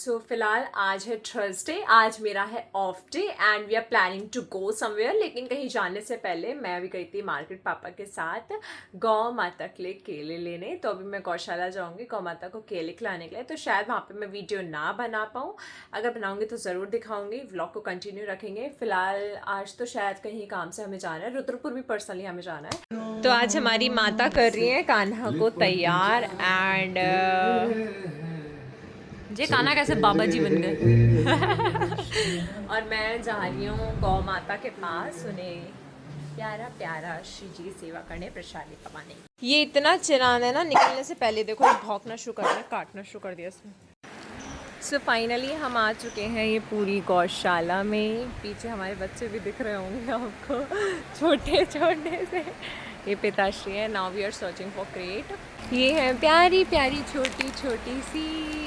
सो फिलहाल आज है थर्सडे, आज मेरा है off day and we are planning to go somewhere. लेकिन कहीं जाने से पहले मैं अभी गई थी मार्केट पापा के साथ गौ माता के लिए केले लेने। तो अभी मैं गौशाला जाऊंगी गौ माता को केले खिलाने के लिए। तो शायद वहाँ पे मैं वीडियो ना बना पाऊँ, अगर बनाऊंगी तो ज़रूर दिखाऊंगी, व्लॉग को कंटिन्यू रखेंगे। फिलहाल आज तो शायद कहीं काम से हमें जाना है, रुद्रपुर भी पर्सनली हमें जाना है। तो आज हमारी माता कर रही है कान्हा को तैयार एंड जे कान्हा कैसे बाबा जी बन गए। और मैं जा रही हूँ गौ माता के पास उन्हें प्यारा प्यारा श्री जी की सेवा करने, प्रसादी पकाने। ये इतना चिरान है ना, निकलने से पहले देखो भौंकना शुरू कर दिया, काटना शुरू कर दिया इसने। सो फाइनली हम आ चुके हैं ये पूरी गौशाला में। पीछे हमारे बच्चे भी दिख रहे होंगे आपको, छोटे छोटे से। ये पिताश्री है। Now we are searching for crate. ये है प्यारी प्यारी छोटी छोटी सी,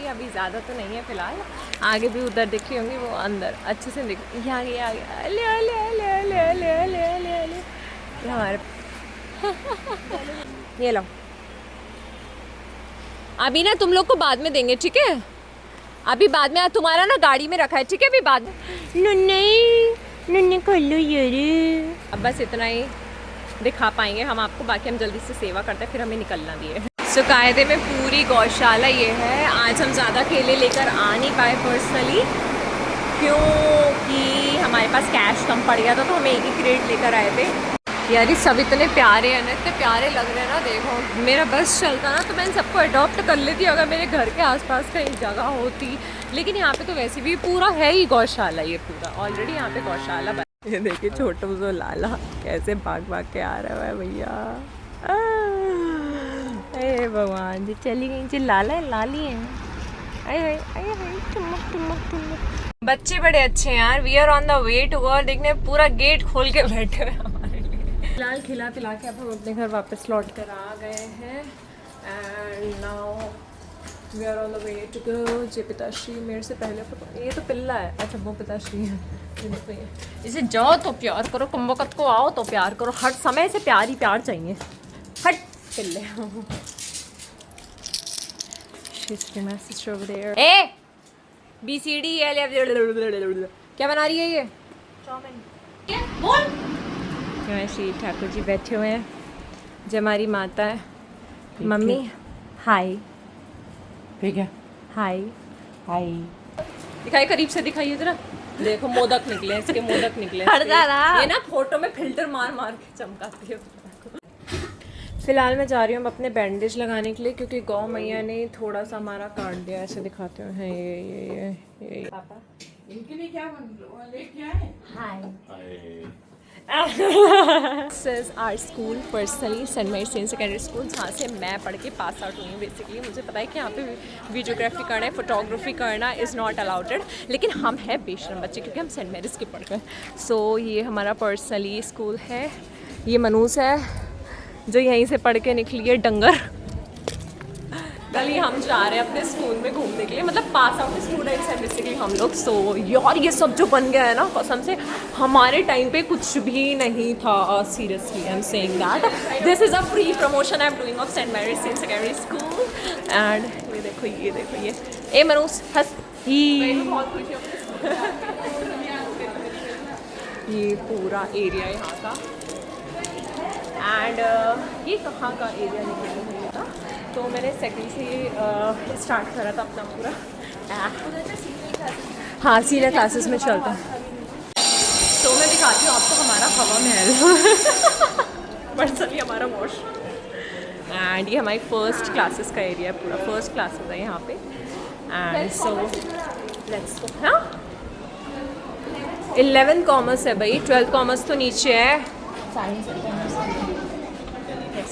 अभी ज़्यादा तो नहीं है फिलहाल, आगे भी उधर दिखी होंगी, वो अंदर अच्छे से दिख। यहाँ ये आ गया, अले अले अले अले अले अले अले अले ये हमारे ये लो, अभी ना तुम लोग को बाद में देंगे, ठीक है? अभी बाद में, तुम्हारा ना गाड़ी में रखा है, ठीक है? अभी बाद में नन्ने कर लो यार। अब बस इतना ही दिखा पाएंगे हम आपको, बाकी हम जल्दी से सेवा करते हैं, फिर हमें निकलना भी है। सो कायदे में पूरी गौशाला ये है। आज हम ज़्यादा केले लेकर आ नहीं पाए पर्सनली, क्योंकि हमारे पास कैश कम पड़ गया था, तो हम एक ही क्रेट लेकर आए थे। यार ये सब इतने प्यारे हैं ना, इतने प्यारे लग रहे हैं ना। देखो मेरा बस चलता ना तो मैं इन सबको अडॉप्ट कर लेती अगर मेरे घर के आसपास कहीं जगह होती। लेकिन यहाँ पे तो वैसे भी पूरा है ही गौशाला, ये पूरा ऑलरेडी यहाँ पे गौशाला बना। ये देखिए छोटू जो लाला कैसे भाग भाग के आ रहा है भैया। अरे भगवान जी, चली गई जी, लाला लाली है। अरे टुमक टुमक टुमक। बच्चे बड़े अच्छे हैं यार। We are on the way to go. देखने पूरा गेट खोल के बैठे हुए हमारे लिए। फिलहाल खिला पिला के अब हम अपने घर वापस लौट कर आ गए हैं and now we are on the way to go. जे पिताश्री मेरे से पहले, ये तो पिल्ला है, अच्छा वो पिताश्री है। इसे जाओ तो प्यार करो, कुंभकत को आओ तो प्यार करो, हर समय से प्यार ही प्यार चाहिए। हट पिल्ले। ए BCD क्या बना रही है ये? चाउमीन। बोल। श्री ठाकुर जी बैठे हुए हैं, जो हमारी माता है। मम्मी हाय। ठीक है, हाय हाय। दिखाइए, करीब से दिखाइए जरा। देखो मोदक निकले, इसके मोदक निकले। ये ना फोटो में फिल्टर मार मार के चमकाती है। फिलहाल मैं जा रही हूँ अपने बैंडेज लगाने के लिए, क्योंकि गौ मैया ने थोड़ा सा हमारा काट दिया। ऐसे दिखाते हैं ये पापा इनके लिए क्या लेके आए? Hi. This is our school personally, Saint Mary Saint secondary school, जहाँ से मैं पढ़ के पास आउट हुई हूँ। बेसिकली मुझे पता है कि यहाँ पे वीडियोग्राफी करना है, फोटोग्राफी करना इज़ नॉट अलाउडेड, लेकिन हम हैं बेशरम बच्चे क्योंकि हम सेंट मैरीज के पढ़ गए। सो ये हमारा पर्सनली स्कूल है। ये मनूस है जो यहीं से पढ़ के निकली है डंगर। कल ही हम जा रहे हैं अपने स्कूल में घूमने के लिए, मतलब पास आउट स्टूडेंट्स हैं बेसिकली हम लोग। सो यार ये सब जो बन गया है ना, कसम से हमारे टाइम पे कुछ भी नहीं था। Seriously I am saying that this is a free promotion I am doing of Saint Mary's Saint secondary school. And ये देखो ये देखो ये ए मनूस हंस ही। ये पूरा एरिया यहाँ का। एंड ये कहाँ का एरिया निकल हुआ था, तो मैंने सेकंड से स्टार्ट करा था अपना पूरा। हाँ सीनियर क्लासेस में चलता है। तो मैं दिखाती हूँ आपको हमारा हवा महल। पर्सनली हमारा वॉश। एंड ये हमारी फर्स्ट क्लासेस का एरिया है, पूरा फर्स्ट क्लासेस है यहाँ पे। And so let's go. हाँ 11th कॉमर्स है भाई, 12th कॉमर्स तो नीचे है।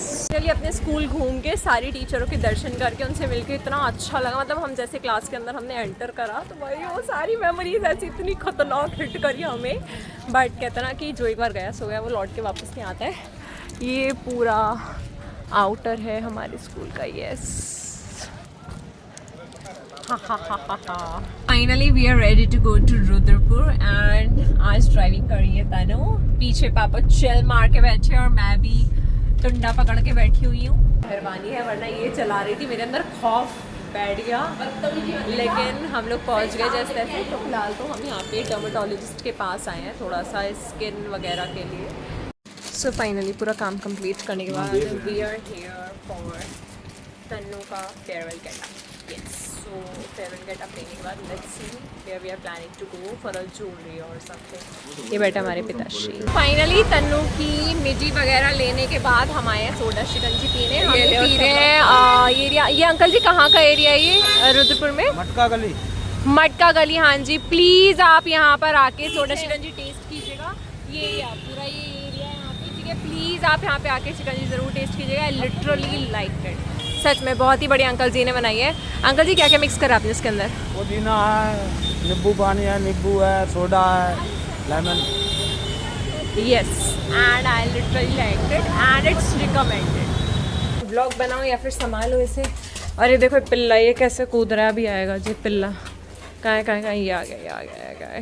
चलिए अपने स्कूल घूम के सारी टीचरों के दर्शन करके उनसे मिलके इतना अच्छा लगा। मतलब हम जैसे क्लास के अंदर हमने एंटर करा तो भाई वो सारी मेमोरीज ऐसी इतनी खतरनाक हिट करी हमें। बट कहते ना कि जो एक बार गया सो गया, वो लौट के वापस नहीं आता है। ये पूरा आउटर है हमारे स्कूल का। Yes finally we are ready to go to Rudrapur and आज ड्राइविंग कर रही है तनु। पीछे पापा चिल मार के बैठे और मैं भी टुंडा पकड़ के बैठी हुई हूँ। मेहरबानी है, वरना ये चला रही थी, मेरे अंदर खौफ बैठ गया, लेकिन हम लोग पहुंच गए जैसे तैसे। तो फिलहाल तो हम यहाँ पे डर्मेटोलॉजिस्ट के पास आए हैं थोड़ा सा स्किन वगैरह के लिए। सो फाइनली पूरा काम कंप्लीट करने के बाद we are here for Tannu का farewell getup. Yes, so farewell getup लेने के बाद let's see where we are planning to go for a jewellery और समथिंग। ये बैठा हमारे पिताश्री। फाइनली तन्नू की मिडी वगैरह लेने के बाद हम आए हैं सोडा शिकंजी पीने। हम पी रहे हैं एरिया। ये अंकल जी कहाँ का एरिया है ये? रुद्रपुर में मटका गली। मटका गली, हाँ जी। प्लीज़ आप यहाँ पर आके सोडा शिकंजी टेस्ट कीजिएगा। ये एरिया पूरा ये एरिया है यहाँ पे, ठीक है। प्लीज़ आप यहाँ पे आके शिकंजी ज़रूर टेस्ट कीजिएगा। आई लिटरली लाइक इट, सच में बहुत ही बढ़िया अंकल जी ने बनाई है। अंकल जी क्या क्या मिक्स करा आपने इसके अंदर? पुदीना है, नींबू पानी है, नींबू है, सोडा है, lemon. Yes, and I literally like it and it's recommended. Blog बनाओ या फिर संभालो इसे। अरे देखो पिल्ला, ये कैसे कूद रहा है। अभी आएगा जी पिल्ला। कहाँ ये आ गया, ये आ गया।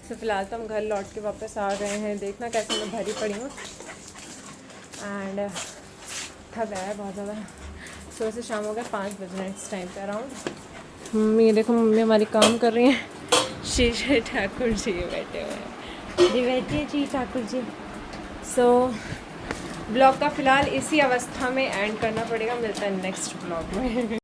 तो फिलहाल तो हम घर लौट के वापस आ गए हैं। देखना कैसे मैं भरी पड़ी हूँ एंड थक गया है बहुत ज़्यादा। सुबह से शाम हो गया 5 बज रहे हैं इस टाइम पे अराउंड। मम्मी देखो, मम्मी हमारी काम कर रही हैं। श्री ठाकुर जी बैठे हुए हैं, जी बैठिए जी ठाकुर जी। सो ब्लॉग का फ़िलहाल इसी अवस्था में एंड करना पड़ेगा। मिलता है नेक्स्ट ब्लॉग में।